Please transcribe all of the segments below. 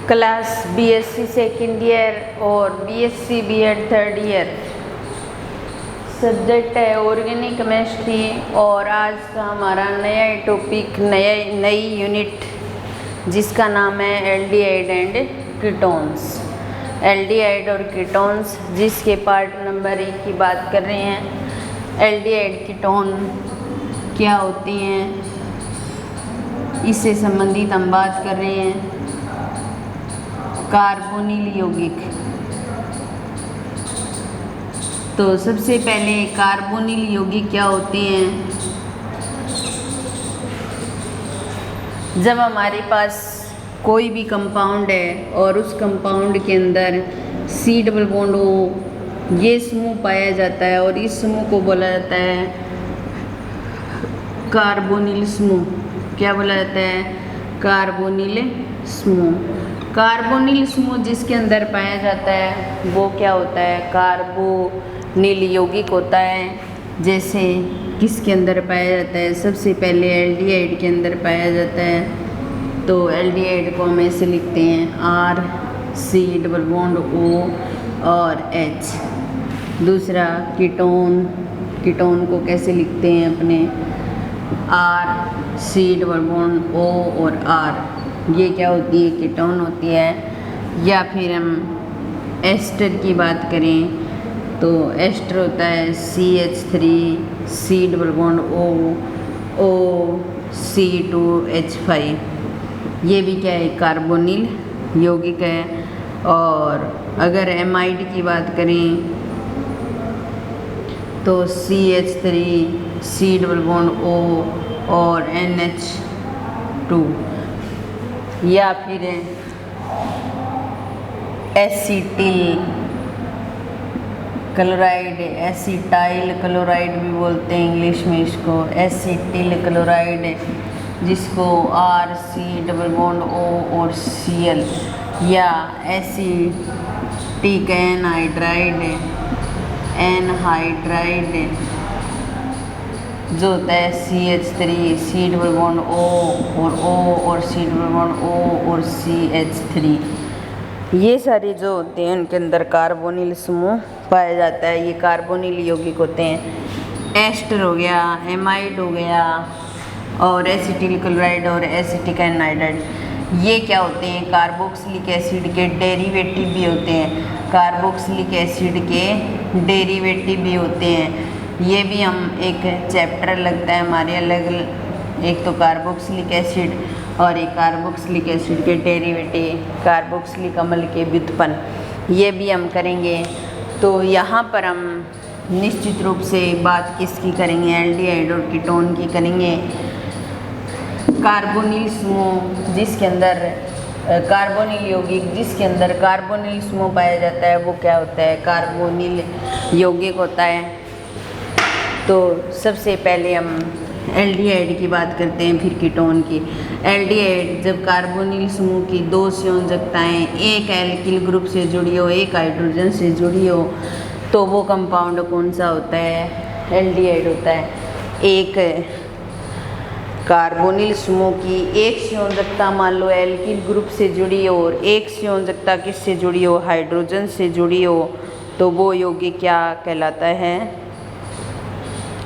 Class BSc second year और BSc BEd third year. Subject है organic chemistry और आज का हमारा नया टॉपिक नई यूनिट जिसका नाम है एल्डिहाइड एंड कीटोन्स। एल्डिहाइड और कीटोन्स जिसके पार्ट नंबर 1 की बात कर रहे हैं। एल्डिहाइड कीटोन क्या होती हैं, इससे संबंधित हम बात कर रहे हैं। कार्बोनिल यौगिक, तो सबसे पहले कार्बोनिल यौगिक क्या होते हैं। जब हमारे पास कोई भी कंपाउंड है और उस कंपाउंड के अंदर C डबल बॉन्ड O ये समूह पाया जाता है और इस समूह को बोला जाता है कार्बोनिल समूह। क्या बोला जाता है? कार्बोनिल समूह। कार्बोनिल समूह जिसके अंदर पाया जाता है वो क्या होता है? कार्बोनिल यौगिक होता है। जैसे किसके अंदर पाया जाता है? सबसे पहले एल्डिहाइड के अंदर पाया जाता है। तो एल्डिहाइड को हम ऐसे लिखते हैं RC डबल बॉन्ड O और H। दूसरा कीटोन, कीटोन को कैसे लिखते हैं अपने? RC डबल बॉन्ड O और R। ये क्या होती है? कीटोन होती है। या फिर हम एस्टर की बात करें तो एस्टर होता है CH3C double bond O C2H5। ये भी क्या है? कार्बोनिल यौगिक है। और अगर एमाइड की बात करें तो CH3C डबल बॉन्ड O और NH2। या फिर एसिटिल क्लोराइड, एसिटाइल क्लोराइड भी बोलते हैं इंग्लिश में इसको, एसिटिल क्लोराइड जिसको RC डबल बॉन्ड O और Cl। या एसिटिक एनहाइड्राइड, एनहाइड्राइड जो होता है CH3C डबल बॉन्ड O और C डबल बॉन्ड O और CH3। ये सारे जो होते हैं उनके अंदर कार्बोनिल समूह पाया जाता है। ये कार्बोनिल यौगिक होते हैं। एस्टर हो गया, एमाइड हो गया और एसिटिल क्लोराइड और एसिटिक एनहाइड्राइड। ये क्या होते हैं? कार्बोक्सिलिक एसिड के डेरिवेटिव भी होते हैं। कार्बोक्सिलिक एसिड के डेरिवेटिव भी होते हैं। ये भी हम एक चैप्टर लगता है हमारे अलग, एक तो कार्बोक्सिलिक एसिड और एक कार्बोक्सिलिक एसिड के डेरिवेटिव, कार्बोक्सिलिक अम्ल के व्युत्पन्न, ये भी हम करेंगे। तो यहाँ पर हम निश्चित रूप से बात किसकी करेंगे? एल्डिहाइड और कीटोन की करेंगे। कार्बोनिल समूह जिसके अंदर कार्बोनिल यौगिक जिसके अंदर कार्बोनिल समूह पाया जाता है वो क्या होता है? कार्बोनिल यौगिक होता है। तो सबसे पहले हम एल्डिहाइड की बात करते हैं, फिर कीटोन की। एल्डिहाइड जब कार्बोनिल समूह की 2 संयोजकताएं एक एल्किल ग्रुप से जुड़ी हो, एक हाइड्रोजन से जुड़ी हो, तो वो कंपाउंड कौन सा होता है? एल्डिहाइड होता है। एक कार्बोनिल समूह की एक संयोजकता मान लो एल्किल ग्रुप से जुड़ी हो और एक संयोजकता किससे जुड़ी हो? हाइड्रोजन से जुड़ी हो, तो वो यौगिक क्या कहलाता है?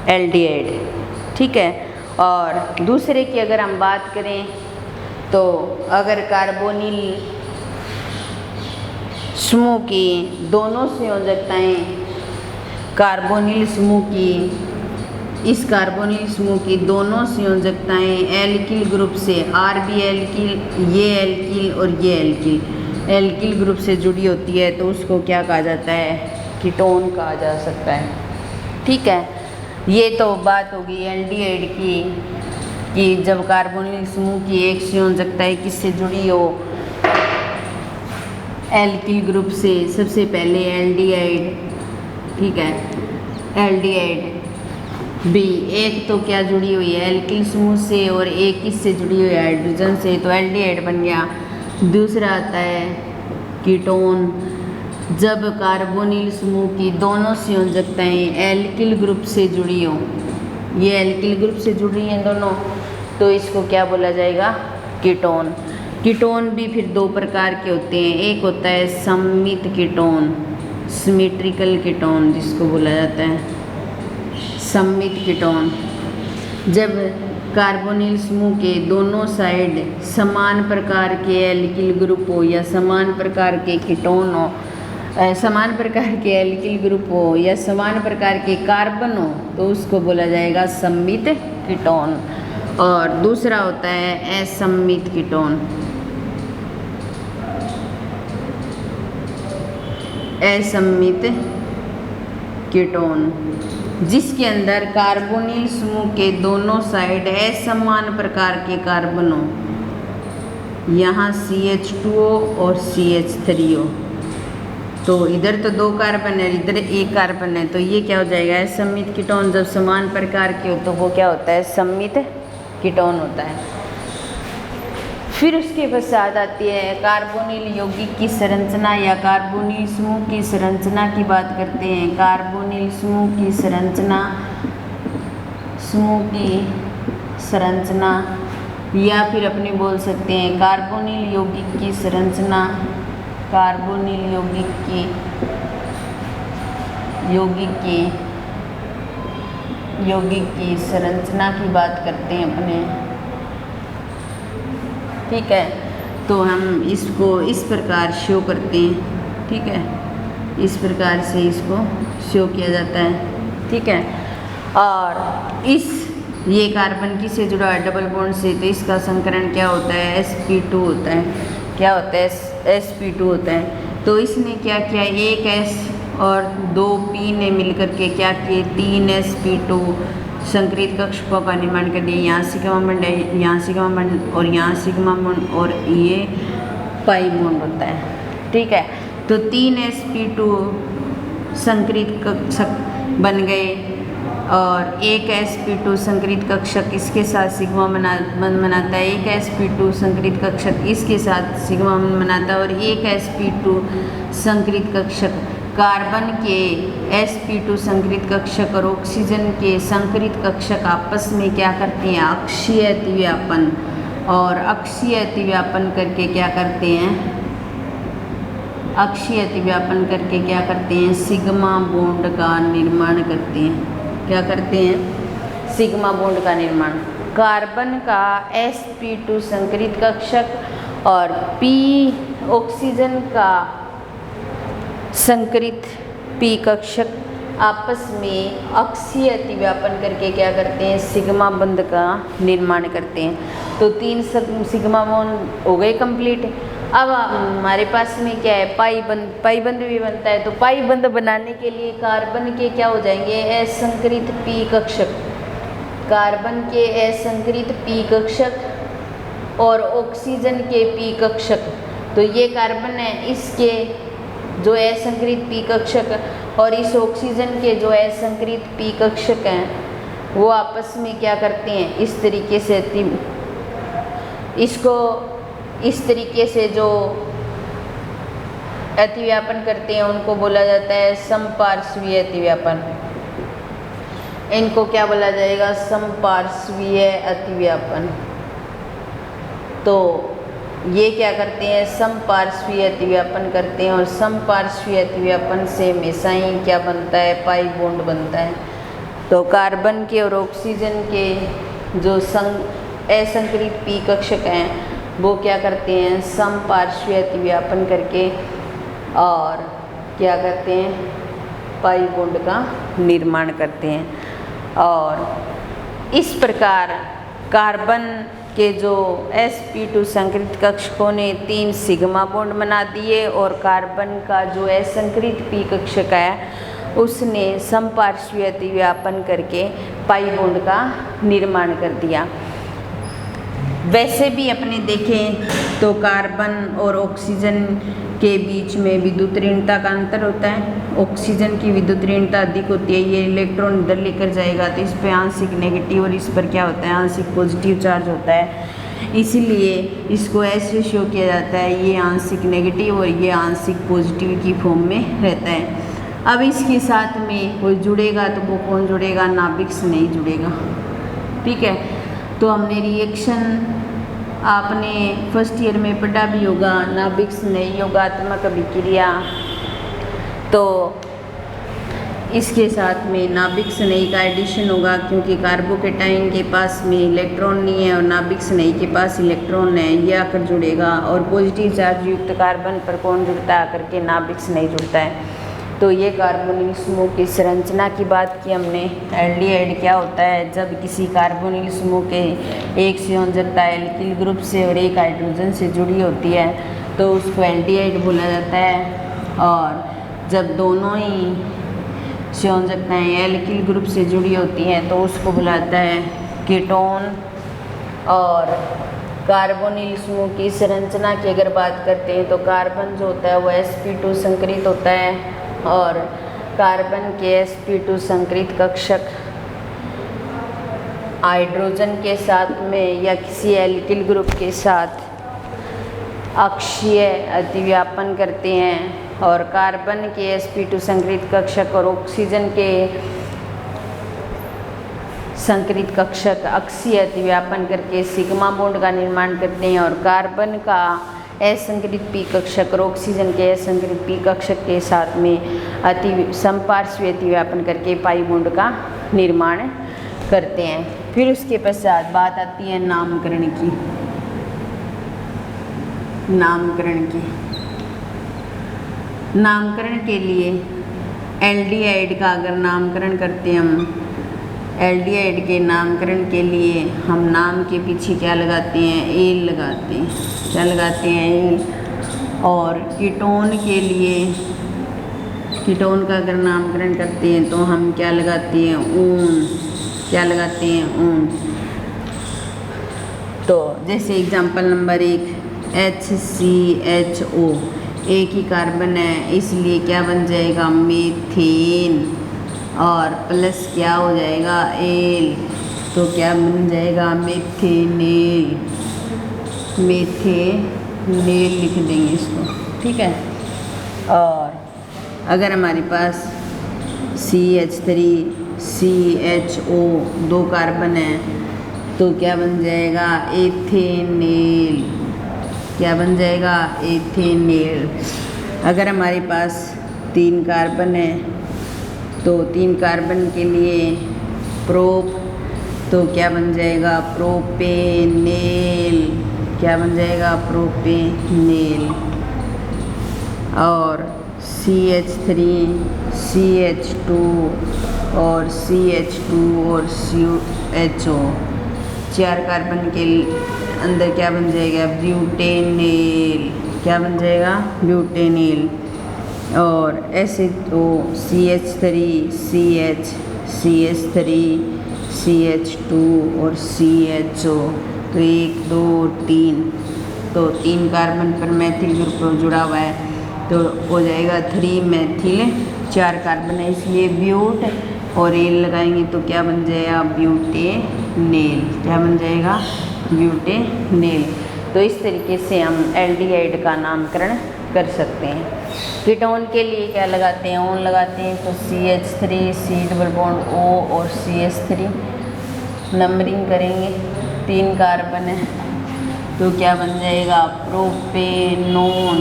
एल्डिहाइड। ठीक है। और दूसरे की अगर हम बात करें तो अगर कार्बोनिल समूह की दोनों संयोजकताएं कार्बोनिल समूह की इस कार्बोनिल समूह की दोनों संयोजकताएं एल्किल ग्रुप से RB एल्किल, ये एल्किल और ये एल्किल एल्किल ग्रुप से जुड़ी होती है तो उसको क्या कहा जाता है? कीटोन कहा जा सकता है। ठीक है। ये तो बात होगी एल्डिहाइड की कि जब कार्बोनिल समूह की एक संयोजकता किससे जुड़ी हो? एल्किल ग्रुप से। सबसे पहले एल्डिहाइड, ठीक है, एल्डिहाइड बी एक तो क्या जुड़ी हुई है? एल्किल समूह से और एक किससे जुड़ी हुई है? हाइड्रोजन से, तो एल्डिहाइड बन गया। दूसरा आता है कीटोन, जब कार्बोनिल समूह की दोनों संयोजकताएं एल्किल ग्रुप से जुड़ी हो, ये एल्किल ग्रुप से जुड़ी हैं दोनों, तो इसको क्या बोला जाएगा? कीटोन। कीटोन भी फिर दो प्रकार के होते हैं। एक होता है सममित कीटोन, सिमेट्रिकल कीटोन जिसको बोला जाता है सममित कीटोन। जब कार्बोनिल समूह के दोनों साइड समान प्रकार के एल्किल ग्रुप हो या समान प्रकार के कीटोन हो, समान प्रकार के एल्किल ग्रुप हो या समान प्रकार के कार्बन हो, तो उसको बोला जाएगा सममित कीटोन। और दूसरा होता है असममित कीटोन। असममित कीटोन जिसके अंदर कार्बोनिल समूह के दोनों साइड असमान प्रकार के कार्बन हो, यहाँ CH2O और CH3 हो। तो इधर तो दो कार्बन है, इधर एक कार्बन है, तो ये क्या हो जाएगा असममित कीटोन। जब समान प्रकार के हो तो वो क्या होता है सममित कीटोन होता है। फिर उसके पश्चात आती है कार्बोनिल यौगिक की संरचना या कार्बोनिल समूह की संरचना की बात करते हैं। कार्बोनिल समूह की संरचना या फिर अपने बोल सकते हैं कार्बोनिल यौगिक की संरचना। कार्बोनिल यौगिक की संरचना की बात करते हैं अपने, ठीक है। तो हम इसको इस प्रकार शो करते हैं, ठीक है, इस प्रकार से इसको शो किया जाता है, ठीक है। और ये कार्बन किससे जुड़ा है डबल बॉन्ड से, तो इसका संकरण क्या होता है sp2 होता है। क्या होता है sp2 होता है। तो इसने क्या किया, एक S और दो P ने मिलकर के क्या किए 3 sp2 संकरित कक्षकों का निर्माण कर दिया। यहाँ सिग्मा बॉन्ड है, यहाँ सिग्मा बॉन्ड और यहाँ सिग्मा बॉन्ड और ये पाई बॉन्ड होता है, ठीक है। तो 3 sp2 संकरित कक्षक बन गए और एक sp2 संकरित कक्षक इसके साथ सिग्मा बंध बनाता है, एक sp2 संकरित कक्षक इसके साथ सिग्मा बंध बनाता है और एक sp2 संकरित कक्षक कार्बन के sp2 संकरित कक्षक और ऑक्सीजन के संकरित कक्षक आपस में क्या करते हैं अक्षीय अतिव्यापन, और अक्षीय अतिव्यापन करके क्या करते हैं, अक्षीय अतिव्यापन करके क्या करते हैं सिग्मा बॉन्ड का निर्माण करते हैं। क्या करते हैं सिग्मा बॉन्ड का निर्माण। कार्बन का sp2 संकरित कक्षक और P ऑक्सीजन का संकरित P कक्षक आपस में अक्षीय अतिव्यापन करके क्या करते हैं सिग्मा बंध का निर्माण करते हैं। तो 3 सिग्मा बॉन्ड हो गए कंप्लीट। अब हमारे पास में क्या है पाई बंध भी बनता है। तो पाई बंध बनाने के लिए कार्बन के क्या हो जाएंगे असंकरित P कक्षक, कार्बन के असंकरित P कक्षक और ऑक्सीजन के P कक्षक। तो ये कार्बन है, इसके जो असंकरित P कक्षक और इस ऑक्सीजन के जो असंकरित P कक्षक हैं वो आपस में क्या करते हैं इस तरीके से इसको इस तरीके से जो अतिव्यापन करते हैं उनको बोला जाता है समपार्श्वीय अतिव्यापन। इनको क्या बोला जाएगा समपार्श्वीय अतिव्यापन। तो ये क्या करते हैं समपार्श्वीय अतिव्यापन करते हैं और समपार्श्वीय अतिव्यापन से हमेशा ही क्या बनता है पाई बॉन्ड बनता है। तो कार्बन के और ऑक्सीजन के जो असंकरित P कक्षक हैं वो क्या करते हैं समपार्श्वीय अतिव्यापन करके और क्या करते हैं पाई बॉन्ड का निर्माण करते हैं। और इस प्रकार कार्बन के जो sp2 संकरित कक्षकों ने 3 सिग्मा बॉन्ड बना दिए और कार्बन का जो असंकरित P कक्षक है उसने समपार्श्वीय अतिव्यापन करके पाई बॉन्ड का निर्माण कर दिया। वैसे भी अपने देखें तो कार्बन और ऑक्सीजन के बीच में विद्युत ऋणता का अंतर होता है। ऑक्सीजन की विद्युत ऋणता अधिक होती है, ये इलेक्ट्रॉन इधर लेकर जाएगा तो इस पर आंशिक नेगेटिव और इस पर क्या होता है आंशिक पॉजिटिव चार्ज होता है, इसीलिए इसको ऐसे शो किया जाता है ये आंशिक नेगेटिव और ये आंशिक पॉजिटिव की फॉर्म में रहता है। अब इसके साथ में कोई जुड़ेगा तो वो कौन जुड़ेगा नाभिक से नहीं जुड़ेगा, ठीक है। तो हमने रिएक्शन आपने फर्स्ट ईयर में पढ़ा भी होगा नाभिक स्नेही योगात्मक अभिक्रिया। तो इसके साथ में नाभिक स्नेही का एडिशन होगा, क्योंकि कार्बोकेटाइन के पास में इलेक्ट्रॉन नहीं है और नाभिक स्नेही के पास इलेक्ट्रॉन है, ये आकर जुड़ेगा और पॉजिटिव चार्ज युक्त कार्बन पर कौन जुड़ता है, आकर के नाभिक स्नेही जुड़ता है। तो ये कार्बोनिल समूह की संरचना की बात की हमने। एल्डिहाइड क्या होता है, जब किसी कार्बोनिल समूह के एक संयोजकता एल्किल ग्रुप से और एक हाइड्रोजन से जुड़ी होती है तो उसको एल्डिहाइड बोला जाता है। और जब दोनों ही संयोजकताएं एल्किल ग्रुप से जुड़ी होती हैं तो उसको बुलाता है कीटोन। और कार्बोनिल समूह की संरचना की अगर बात करते हैं तो कार्बन जो होता है वो sp2 संकरित होता है और कार्बन के sp2 संकरित कक्षक हाइड्रोजन के साथ में या किसी एल्किल ग्रुप के साथ अक्षीय अतिव्यापन करते हैं और कार्बन के sp2 संकरित कक्षक और ऑक्सीजन के संकरित कक्षक अक्षीय अतिव्यापन करके सिग्मा बॉन्ड का निर्माण करते हैं और कार्बन का असंकरित पी कक्षक और ऑक्सीजन के असंकरित पी कक्षक के साथ में समपार्श्वीय अतिव्यापन करके पाई बॉन्ड का निर्माण करते हैं। फिर उसके पश्चात बात आती है नामकरण की। नामकरण के लिए एल्डिहाइड का अगर नामकरण करते हैं हम, एल्डिहाइड के नामकरण के लिए हम नाम के पीछे क्या लगाते हैं, एल लगाते हैं। क्या लगाते हैं, एल। और कीटोन के लिए, कीटोन का अगर नामकरण करते हैं तो हम क्या लगाते हैं, ऊन। क्या लगाते हैं, ऊन। तो जैसे एग्जांपल नंबर 1 HCHO, एक ही कार्बन है इसलिए क्या बन जाएगा, मीथेन। और प्लस क्या हो जाएगा, एल, तो क्या बन जाएगा, मेथेनेल। मेथेनेल लिख देंगे इसको, ठीक है। और अगर हमारे पास CH3 CHO 2 कार्बन है तो क्या बन जाएगा, एथेनेल। क्या बन जाएगा, एथेनेल। अगर हमारे पास 3 कार्बन है तो 3 कार्बन के लिए प्रोप, तो क्या बन जाएगा, प्रोपेनेल। क्या बन जाएगा, प्रोपेनेल। और CH3 CH2 और CH2 और CHO 4 कार्बन के अंदर क्या बन जाएगा, ब्यूटेनेल। क्या बन जाएगा, ब्यूटेनेल। और ऐसे तो CH3 CH CH3 CH2 और CHO, तो 1 2 3, तो 3 कार्बन पर मैथिल ग्रुप जुड़ा हुआ है तो हो जाएगा 3 मैथिल। 4 कार्बन है इसलिए ब्यूट और एल लगाएंगे तो क्या बन जाएगा, ब्यूटेनेल। क्या बन जाएगा, ब्यूटेनेल। तो इस तरीके से हम एल्डिहाइड का नामकरण कर सकते हैं। कीटोन के लिए क्या लगाते हैं, ओन लगाते हैं तो CH3 C double bond O और CH3 नंबरिंग करेंगे। 3 कार्बन है तो क्या बन जाएगा, प्रोपेनोन।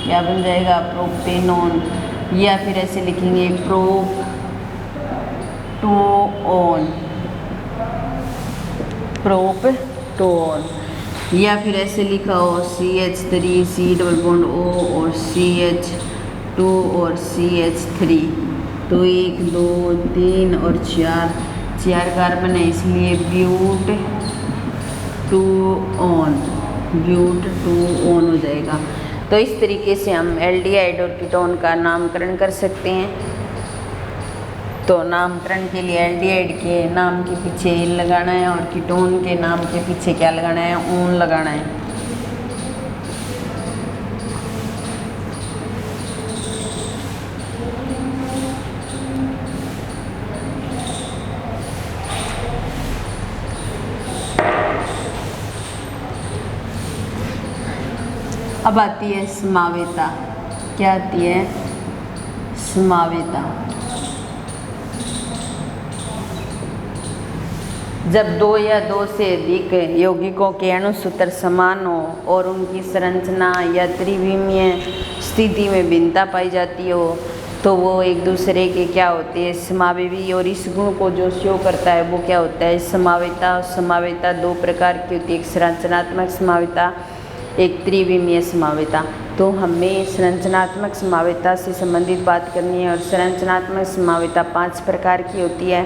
क्या बन जाएगा, प्रोपेनोन। या फिर ऐसे लिखेंगे प्रोपटोन। प्रोपटोन। या फिर ऐसे लिखा हो CH3 C double bond O और CH2 और CH3, तो 1 2 3 और 4 कार्बन है इसलिए ब्यूट 2 ऑन। ब्यूट 2 ऑन हो जाएगा। तो इस तरीके से हम एल्डिहाइड और कीटोन का नामकरण कर सकते हैं। तो नामकरण के लिए एल्डिहाइड के नाम के पीछे एल लगाना है और कीटोन के नाम के पीछे क्या लगाना है, ऊन लगाना है। अब आती है समावेता। क्या आती है, समावेता। जब दो या दो से अधिक यौगिकों के अणुसूत्र समान हो और उनकी संरचना या त्रिविमीय स्थिति में भिन्नता पाई जाती हो तो वो एक दूसरे के क्या होते हैं, समावेवी। और इस गुण को जो शो करता है वो क्या होता है, समावेता। समावेता दो प्रकार की होती है, एक संरचनात्मक समावेता, एक त्रिविमीय समावेता। तो हमें संरचनात्मक समावेता से संबंधित बात करनी है। और संरचनात्मक समावेता 5 प्रकार की होती है,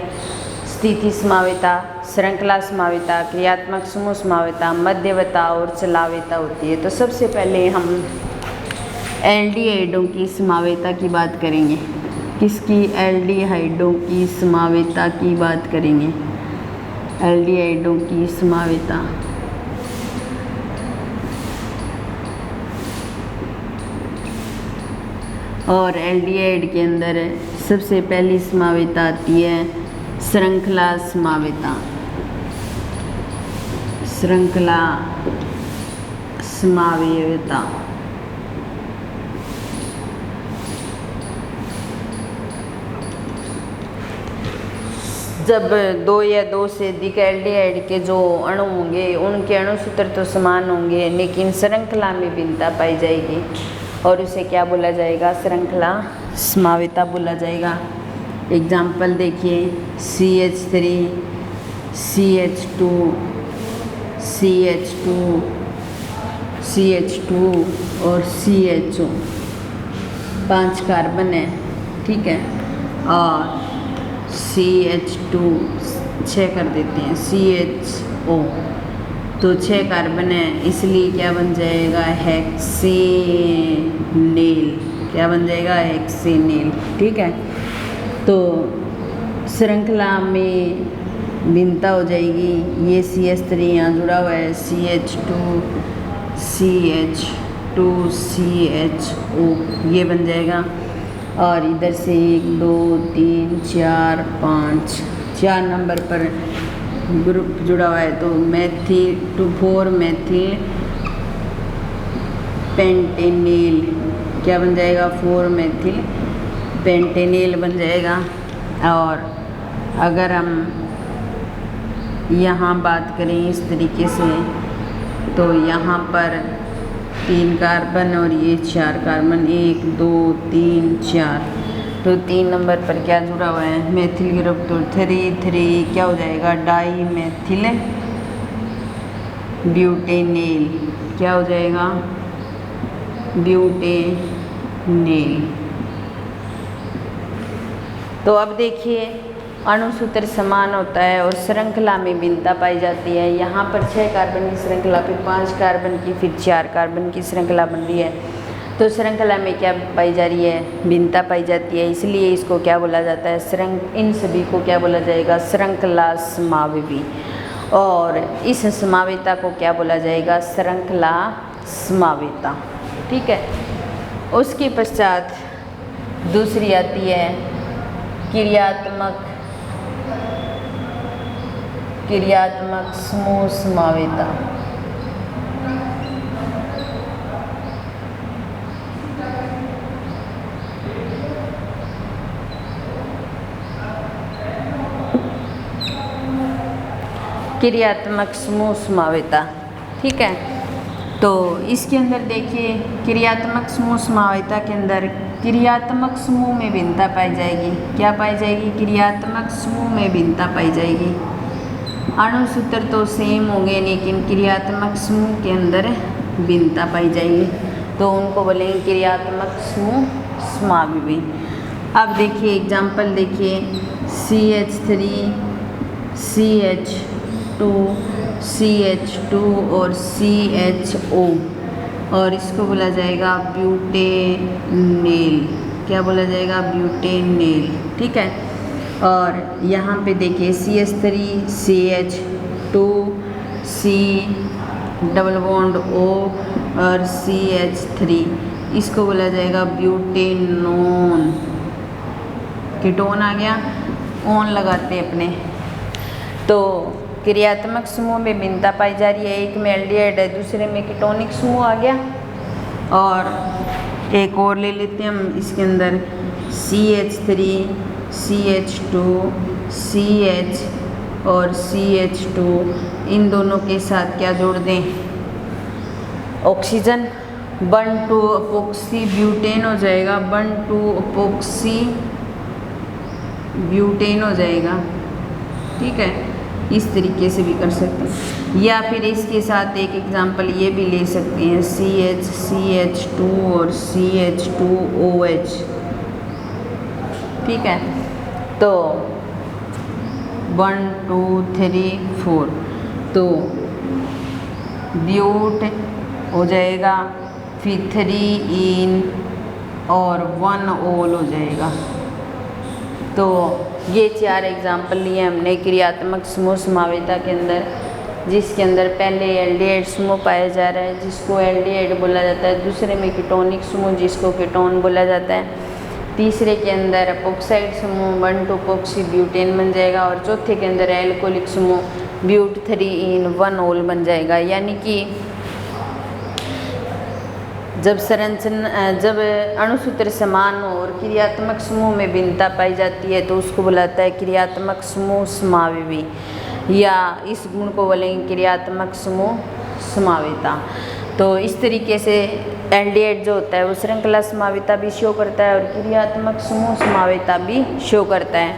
स्थिति समावेता, श्रृंखला समावेता, क्रियात्मक समूह समावेता, मध्यवता और चलावेता होती है। तो सबसे पहले हम एल्डिहाइडों की समावेता की बात करेंगे। किसकी? एल्डिहाइडों की समावेता की बात करेंगे। एल्डिहाइडों की समावेता। और एल्डिहाइड के अंदर सबसे पहली समावेता आती है श्रृंखला समावेता। श्रृंखला समावेता। जब दो या दो से अधिक एल्डिहाइड के जो अणु होंगे उनके अणुसूत्र तो समान होंगे लेकिन श्रृंखला में भिन्नता पाई जाएगी और उसे क्या बोला जाएगा? श्रृंखला समावेता बोला जाएगा। एग्जाम्पल देखिए, CH3, CH2, CH2, CH2 और CHO 5 कार्बन है, ठीक है। और CH2 6 कर देते हैं, CHO तो 6 कार्बन है, इसलिए क्या बन जाएगा? हेक्सेनेल। क्या बन जाएगा? हेक्सेनेल, ठीक है। तो श्रृंखला में भिन्नता हो जाएगी। ये CH3 यहाँ जुड़ा हुआ है, CH2, CH2, CHO ये बन जाएगा। और इधर से 1 2 3 4 5 4 नंबर पर ग्रुप जुड़ा हुआ है तो मैथिल 4 मैथिल पेंटेनेल क्या बन जाएगा? 4 मैथिल पेंटेनेल बन जाएगा। और अगर हम यहाँ बात करें इस तरीके से तो यहाँ पर 3 कार्बन और ये 4 कार्बन, 1 2 3 4 तो 3 नंबर पर क्या जुड़ा हुआ है? मैथिल ग्रुप। तो 3 क्या हो जाएगा? डाई मैथिल ब्यूटेनेल। क्या हो जाएगा? ब्यूटेनेल। तो अब देखिए, अणुसूत्र समान होता है और श्रृंखला में भिन्नता पाई जाती है। यहाँ पर 6 कार्बन की श्रृंखला, फिर 5 कार्बन की, फिर 4 कार्बन की श्रृंखला बन रही है। तो श्रृंखला में क्या पाई जा रही है? भिन्नता पाई जाती है, इसलिए इसको क्या बोला जाता है? इन सभी को क्या बोला जाएगा? श्रृंखला समावेवी। और इस समावेता को क्या बोला जाएगा? श्रृंखला समावेता, ठीक है। उसके पश्चात दूसरी आती है क्रियात्मक समूह समावेता। क्रियात्मक समूह समावेता, ठीक है। तो इसके अंदर देखिए, क्रियात्मक समूह समावेता के अंदर क्रियात्मक समूह में भिन्नता पाई जाएगी। क्या पाई जाएगी? क्रियात्मक समूह में भिन्नता पाई जाएगी। अणुसूत्र तो सेम होंगे लेकिन क्रियात्मक समूह के अंदर भिन्नता पाई जाएगी, तो उनको बोलेंगे क्रियात्मक समूह समावेवी। अब देखिए एग्जाम्पल देखिए, CH3, CH2, CH2 और CHO और इसको बोला जाएगा ब्यूटेनेल। क्या बोला जाएगा? ब्यूटेनेल, ठीक है। और यहाँ पे देखिए CH3, CH2, C double bond O और CH3 इसको बोला जाएगा ब्यूटेनोन। कीटोन आ गया, ओन लगाते अपने। तो क्रियात्मक समूह में भिन्नता पाई जा रही है, एक में एल्डिहाइड है, दूसरे में कीटोनिक समूह आ गया। और एक और ले लेते हैं हम इसके अंदर CH3, CH2, CH और CH2, इन दोनों के साथ क्या जोड़ दें, ऑक्सीजन, 1,2-अपोक्सी ब्यूटेन हो जाएगा, 1,2-अपोक्सी ब्यूटेन हो जाएगा। ठीक है, इस तरीके से भी कर सकते हैं, या फिर इसके साथ एक एग्जांपल ये भी ले सकते हैं, CH2 और CH2OH। ठीक है, तो 1 2 3 4, तो ब्यूट हो जाएगा, फिर 3 इन और 1 ओल हो जाएगा। तो ये 4 एग्जाम्पल लिए हमने क्रियात्मक समूह समावेता के अंदर, जिसके अंदर पहले एल्डिहाइड समूह पाया जा रहा है जिसको एल्डिहाइड बोला जाता है, दूसरे में कीटोनिक समूह जिसको कीटोन बोला जाता है, तीसरे के अंदर अपोक्साइड समूह 1,2-अपोक्सी ब्यूटेन बन जाएगा, और चौथे के अंदर एल्कोहलिक समूह ब्यूट 3 इन 1 ओल बन जाएगा। यानी कि जब अणुसूत्र समान हो और क्रियात्मक समूह में भिन्नता पाई जाती है तो उसको बुलाता है क्रियात्मक समूह समावयवी, या इस गुण को बोलेंगे क्रियात्मक समूह समावेता। तो इस तरीके से एल्डिहाइड जो होता है वो श्रृंखला समावेता भी शो करता है और क्रियात्मक समूह समावेता भी शो करता है।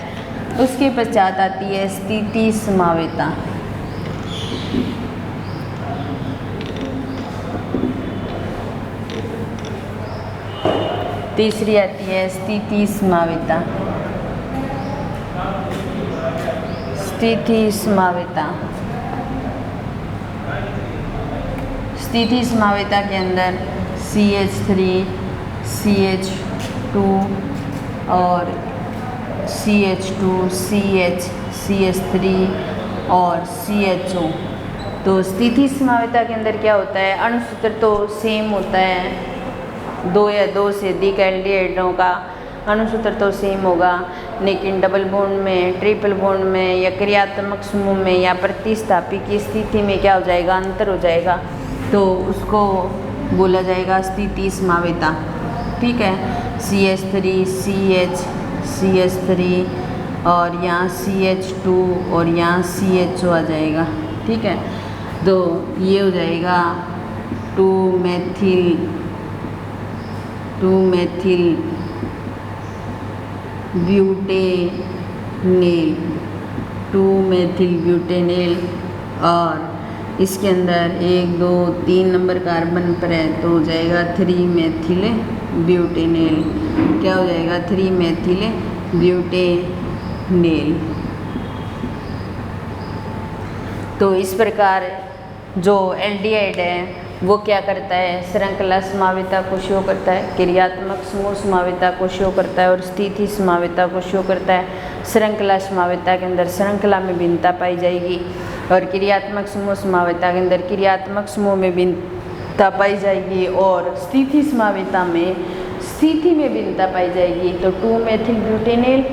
उसके पश्चात आती है स्थिति समावेता। तीसरी आती है स्थिति समावेता। स्थिति समावेता, स्थिति समावेता के अंदर CH3, CH2 और CH2, CH, CH3 और CHO। तो स्थिति समावेता के अंदर क्या होता है, अणुसूत्र तो सेम होता है, 2 या 2 से अधिक एल्डिहाइडों का अणुसूत्र तो सेम होगा, लेकिन डबल बॉन्ड में, ट्रिपल बॉन्ड में या क्रियात्मक समूह में या प्रतिस्थापी की स्थिति में क्या हो जाएगा, अंतर हो जाएगा, तो उसको बोला जाएगा स्थिति समावेता। ठीक है, CH3, CH, CH3 और यहाँ CH2 और यहाँ CHO आ जाएगा। ठीक है, तो ये हो जाएगा 2-मेथिल ब्यूटेनेल, 2-मेथिल ब्यूटेनेल, और इसके अंदर 1 2 3 नंबर कार्बन पर है तो हो जाएगा 3-मेथिल ब्यूटेनेल। क्या हो जाएगा, 3-मेथिल ब्यूटेनेल। तो इस प्रकार जो एल्डिहाइड है वो क्या करता है, श्रृंखला समावेता को शो करता है, क्रियात्मक समूह समावेता को शो करता है और स्थिति समावेता को शो करता है। श्रृंखला समावेता के अंदर श्रृंखला में भिन्नता पाई जाएगी और क्रियात्मक समूह समावेता के अंदर क्रियात्मक समूह में भिन्नता पाई जाएगी, और स्थिति समावेता में स्थिति में भिन्नता पाई जाएगी। तो 2-मेथिल ब्यूटेनेल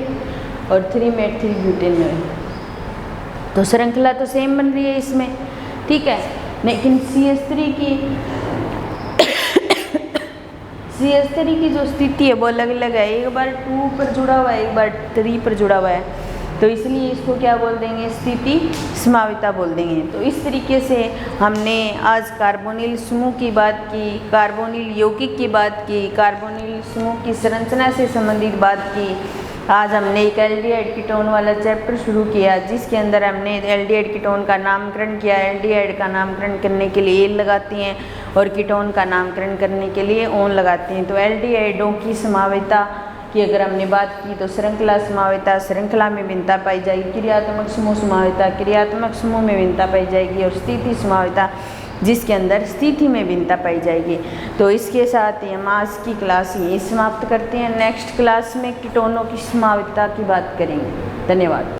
और 3-मेथिल ब्यूटेनेल, तो श्रृंखला तो सेम बन रही है इसमें। ठीक है, लेकिन CH3 की जो स्थिति है वो अलग अलग है, एक बार 2 पर जुड़ा हुआ है, एक बार 3 पर जुड़ा हुआ है, तो इसलिए इसको क्या बोल देंगे, स्थिति समावेता बोल देंगे। तो इस तरीके से हमने आज कार्बोनिल समूह की बात की, कार्बोनिल यौगिक की बात की, कार्बोनिल समूह की संरचना से संबंधित बात की। आज हमने एक एल्डिहाइड कीटोन वाला चैप्टर शुरू किया जिसके अंदर हमने एल्डिहाइड कीटोन का नामकरण किया। एल्डिहाइड का नामकरण करने के लिए एल लगाती हैं और कीटोन का नामकरण करने के लिए ओन लगाते हैं। तो एल्डिहाइडों की समावेता की अगर हमने बात की तो श्रृंखला समावेता, श्रृंखला में भिन्नता पाई जाएगी, क्रियात्मक समूह समावेता, क्रियात्मक समूह में भिन्नता पाई जाएगी, और स्थिति समावेता जिसके अंदर स्थिति में भिन्नता पाई जाएगी। तो इसके साथ ही हम आज की क्लास यहीं समाप्त करते हैं। नेक्स्ट क्लास में कीटोनों की समावेता की बात करेंगे। धन्यवाद।